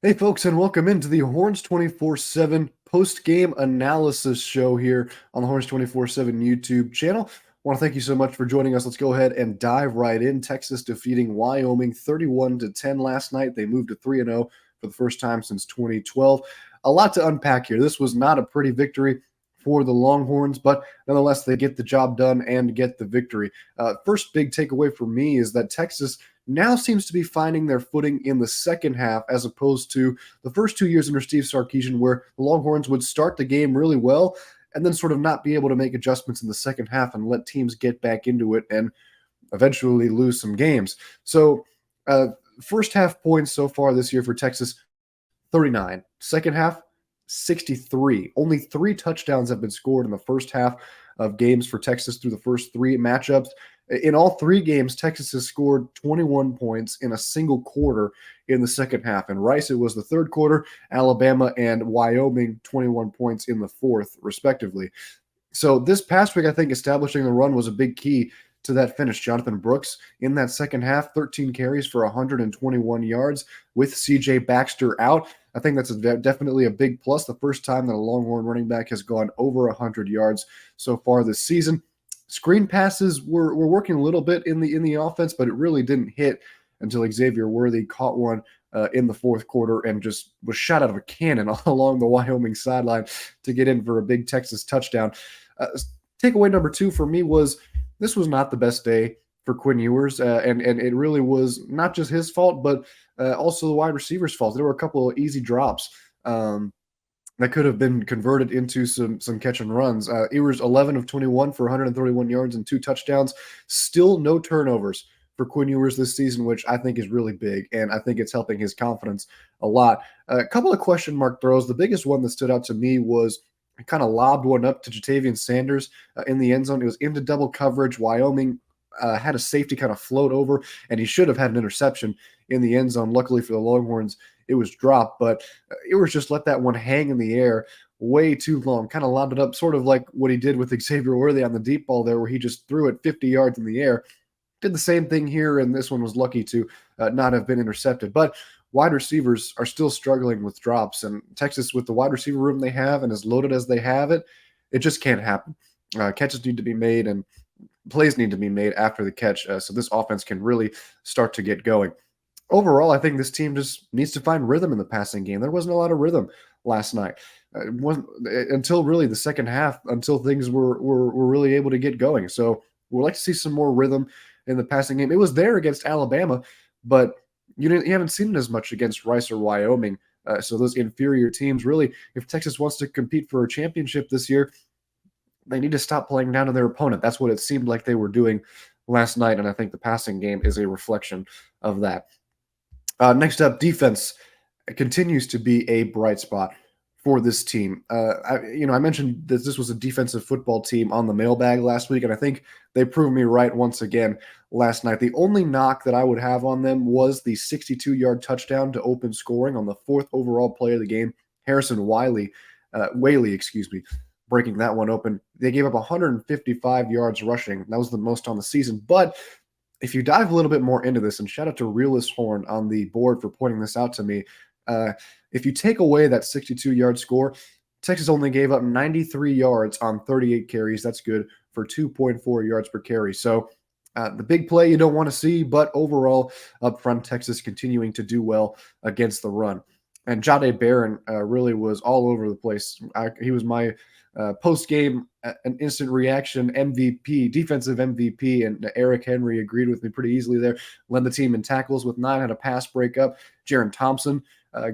Hey, folks, and welcome into the Horns 24/7 post-game analysis show here on the Horns 24/7 YouTube channel. I want to thank you so much for joining us. Let's go ahead and dive right in. Texas defeating Wyoming 31-10 last night. They moved to 3-0 for the first time since 2012. A lot to unpack here. This was not a pretty victory for the Longhorns, but nonetheless, they get the job done and get the victory. First big takeaway for me is that Texas now seems to be finding their footing in the second half as opposed to the first 2 years under Steve Sarkisian, where the Longhorns would start the game really well and then sort of not be able to make adjustments in the second half and let teams get back into it and eventually lose some games. So, first half points so far this year for Texas 39. Second half, 63. Only 3 touchdowns have been scored in the first half of games for Texas through the first 3 matchups. In all 3 games, Texas has scored 21 points in a single quarter in the second half. And Rice, it was the third quarter, Alabama and Wyoming, 21 points in the fourth, respectively. So this past week, I think establishing the run was a big key to that finish. Jonathan Brooks in that second half, 13 carries for 121 yards with CJ Baxter out. I think that's definitely a big plus. The first time that a Longhorn running back has gone over 100 yards so far this season. Screen passes were working a little bit in the offense, but it really didn't hit until Xavier Worthy caught one in the fourth quarter and just was shot out of a cannon along the Wyoming sideline to get in for a big Texas touchdown. Uh, Takeaway number 2 for me was this was not the best day for Quinn Ewers, and it really was not just his fault, but also the wide receiver's fault. There were a couple of easy drops that could have been converted into some catch and runs. Ewers 11 of 21 for 131 yards and 2 touchdowns. Still no turnovers for Quinn Ewers this season, which I think is really big, and I think it's helping his confidence a lot. A couple of question mark throws. The biggest one that stood out to me was kind of lobbed one up to Jatavian Sanders in the end zone. It was into double coverage. Wyoming had a safety kind of float over, and he should have had an interception in the end zone. Luckily for the Longhorns, it was dropped, but Ewers just let that one hang in the air way too long, kind of lobbed it up, sort of like what he did with Xavier Worthy on the deep ball there, where he just threw it 50 yards in the air. Did the same thing here, and this one was lucky to not have been intercepted. But wide receivers are still struggling with drops, and Texas, with the wide receiver room they have and as loaded as they have it, it just can't happen. Catches need to be made, and plays need to be made after the catch, so this offense can really start to get going. Overall, I think this team just needs to find rhythm in the passing game. There wasn't a lot of rhythm last night. It wasn't until really the second half, until things were really able to get going. So we'd like to see some more rhythm in the passing game. It was there against Alabama, but you haven't seen it as much against Rice or Wyoming. So those inferior teams, really, if Texas wants to compete for a championship this year, they need to stop playing down to their opponent. That's what it seemed like they were doing last night, and I think the passing game is a reflection of that. Next up, defense continues to be a bright spot for this team. I mentioned that this was a defensive football team on the mailbag last week, and I think they proved me right once again last night. The only knock that I would have on them was the 62-yard touchdown to open scoring on the 4th overall play of the game, Harrison Whaley, excuse me, breaking that one open. They gave up 155 yards rushing. That was the most on the season, but if you dive a little bit more into this, and shout out to Realist Horn on the board for pointing this out to me, if you take away that 62-yard score, Texas only gave up 93 yards on 38 carries. That's good for 2.4 yards per carry. So the big play you don't want to see, but overall, up front, Texas continuing to do well against the run. And Jahdae Barron really was all over the place. He was my post-game an instant reaction MVP, defensive MVP, and Eric Henry agreed with me pretty easily there. Led the team in tackles with 9, had a pass breakup. Jaron Thompson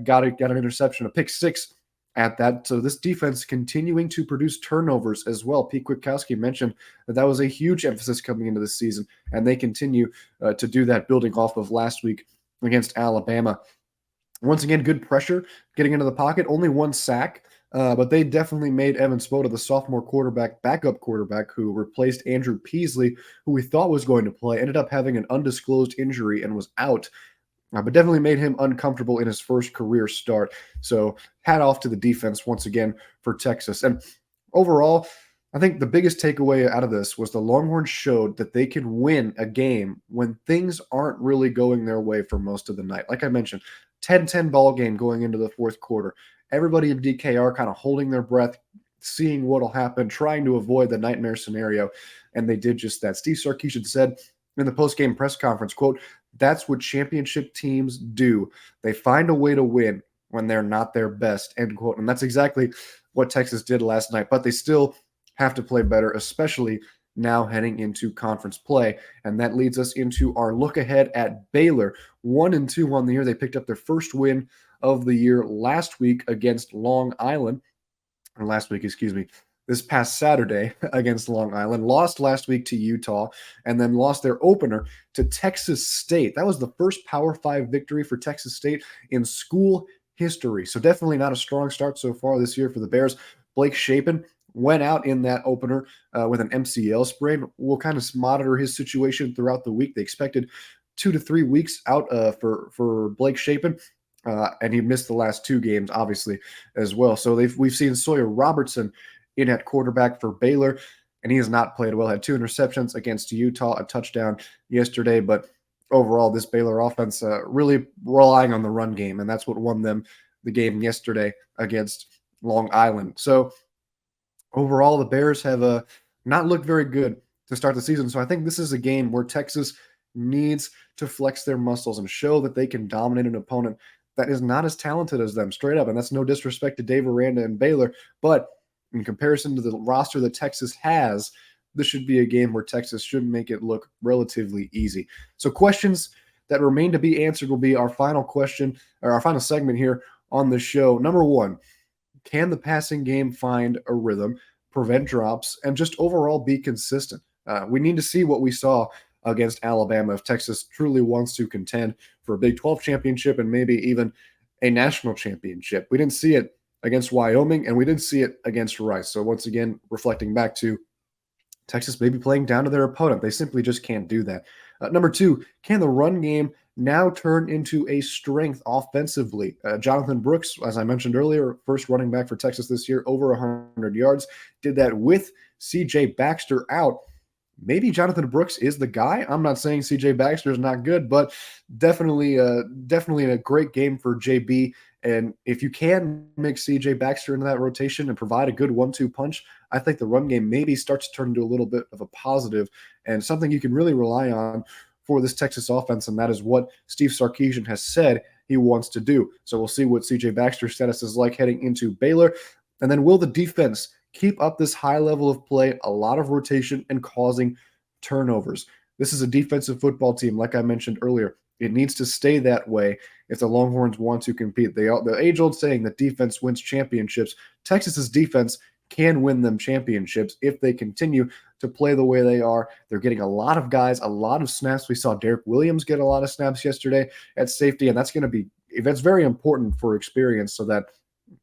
got an interception, a pick 6 at that. So this defense continuing to produce turnovers as well. Pete Kwiatkowski mentioned that was a huge emphasis coming into this season, and they continue to do that, building off of last week against Alabama. Once again, good pressure getting into the pocket. Only 1 sack. But they definitely made Evan Spoda, the sophomore backup quarterback, who replaced Andrew Peasley, who we thought was going to play, ended up having an undisclosed injury and was out. But definitely made him uncomfortable in his first career start. So hat off to the defense once again for Texas. And overall, I think the biggest takeaway out of this was the Longhorns showed that they can win a game when things aren't really going their way for most of the night. Like I mentioned, 10-10 ball game going into the fourth quarter. Everybody in DKR kind of holding their breath, seeing what'll happen, trying to avoid the nightmare scenario, and they did just that. Steve Sarkisian said in the post-game press conference, quote, "That's what championship teams do. They find a way to win when they're not their best," end quote. And that's exactly what Texas did last night, but they still have to play better, especially now heading into conference play. And that leads us into our look ahead at Baylor. 1-2 on the year. They picked up their first win of the year last week against Long Island, or last week, excuse me, this past Saturday against Long Island, lost last week to Utah, and then lost their opener to Texas State. That was the first Power 5 victory for Texas State in school history. So definitely not a strong start so far this year for the Bears. Blake Shapen went out in that opener with an MCL sprain. We'll kind of monitor his situation throughout the week. They expected 2 to 3 weeks out for Blake Shapen. And he missed the last 2 games, obviously, as well. So we've seen Sawyer Robertson in at quarterback for Baylor, and he has not played well. Had 2 interceptions against Utah, a touchdown yesterday. But overall, this Baylor offense really relying on the run game, and that's what won them the game yesterday against Long Island. So overall, the Bears have not looked very good to start the season. So I think this is a game where Texas needs to flex their muscles and show that they can dominate an opponent that is not as talented as them, straight up. And that's no disrespect to Dave Aranda and Baylor, but in comparison to the roster that Texas has, this should be a game where Texas should make it look relatively easy. So questions that remain to be answered will be our final question, or our final segment here on the show. Number 1, can the passing game find a rhythm, prevent drops, and just overall be consistent? We need to see what we saw against Alabama if Texas truly wants to contend for a Big 12 championship and maybe even a national championship. We didn't see it against Wyoming, and we did see it against Rice. So once again, reflecting back to Texas maybe playing down to their opponent. They simply just can't do that. Number 2, can the run game now turn into a strength offensively? Jonathan Brooks, as I mentioned earlier, first running back for Texas this year, over 100 yards, did that with C.J. Baxter out. Maybe Jonathan Brooks is the guy. I'm not saying C.J. Baxter is not good, but definitely a great game for JB. And if you can make C.J. Baxter into that rotation and provide a good 1-2 punch, I think the run game maybe starts to turn into a little bit of a positive and something you can really rely on for this Texas offense, and that is what Steve Sarkisian has said he wants to do. So we'll see what C.J. Baxter's status is like heading into Baylor. And then will the defense keep up this high level of play, a lot of rotation, and causing turnovers? This is a defensive football team, like I mentioned earlier. It needs to stay that way if the Longhorns want to compete. The age-old saying that defense wins championships. Texas's defense can win them championships if they continue to play the way they are. They're getting a lot of guys, a lot of snaps. We saw Derek Williams get a lot of snaps yesterday at safety, and that's very important for experience so that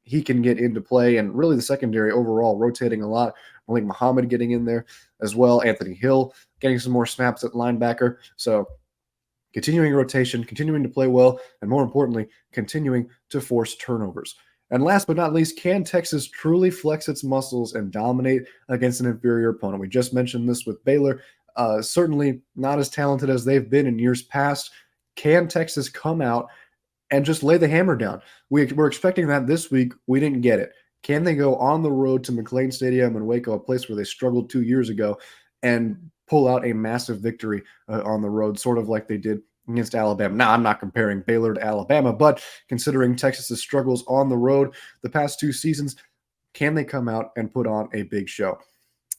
he can get into play. And really the secondary overall rotating a lot. Malik Muhammad getting in there as well. Anthony Hill getting some more snaps at linebacker. So continuing rotation, continuing to play well, and more importantly, continuing to force turnovers. And last but not least, can Texas truly flex its muscles and dominate against an inferior opponent? We just mentioned this with Baylor. Certainly not as talented as they've been in years past. Can Texas come out and just lay the hammer down? We're expecting that this week. We didn't get it. Can they go on the road to McLean Stadium in Waco, a place where they struggled 2 years ago, and pull out a massive victory on the road, sort of like they did against Alabama? Now, I'm not comparing Baylor to Alabama, but considering Texas's struggles on the road the past 2 seasons, can they come out and put on a big show?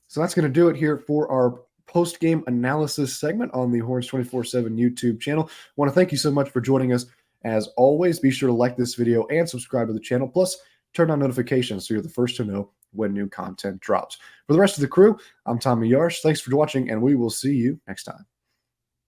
So that's going to do it here for our post-game analysis segment on the Horns 24/7 YouTube channel. I want to thank you so much for joining us. As always, be sure to like this video and subscribe to the channel. Plus, turn on notifications so you're the first to know when new content drops. For the rest of the crew, I'm Tommy Yarsh. Thanks for watching, and we will see you next time.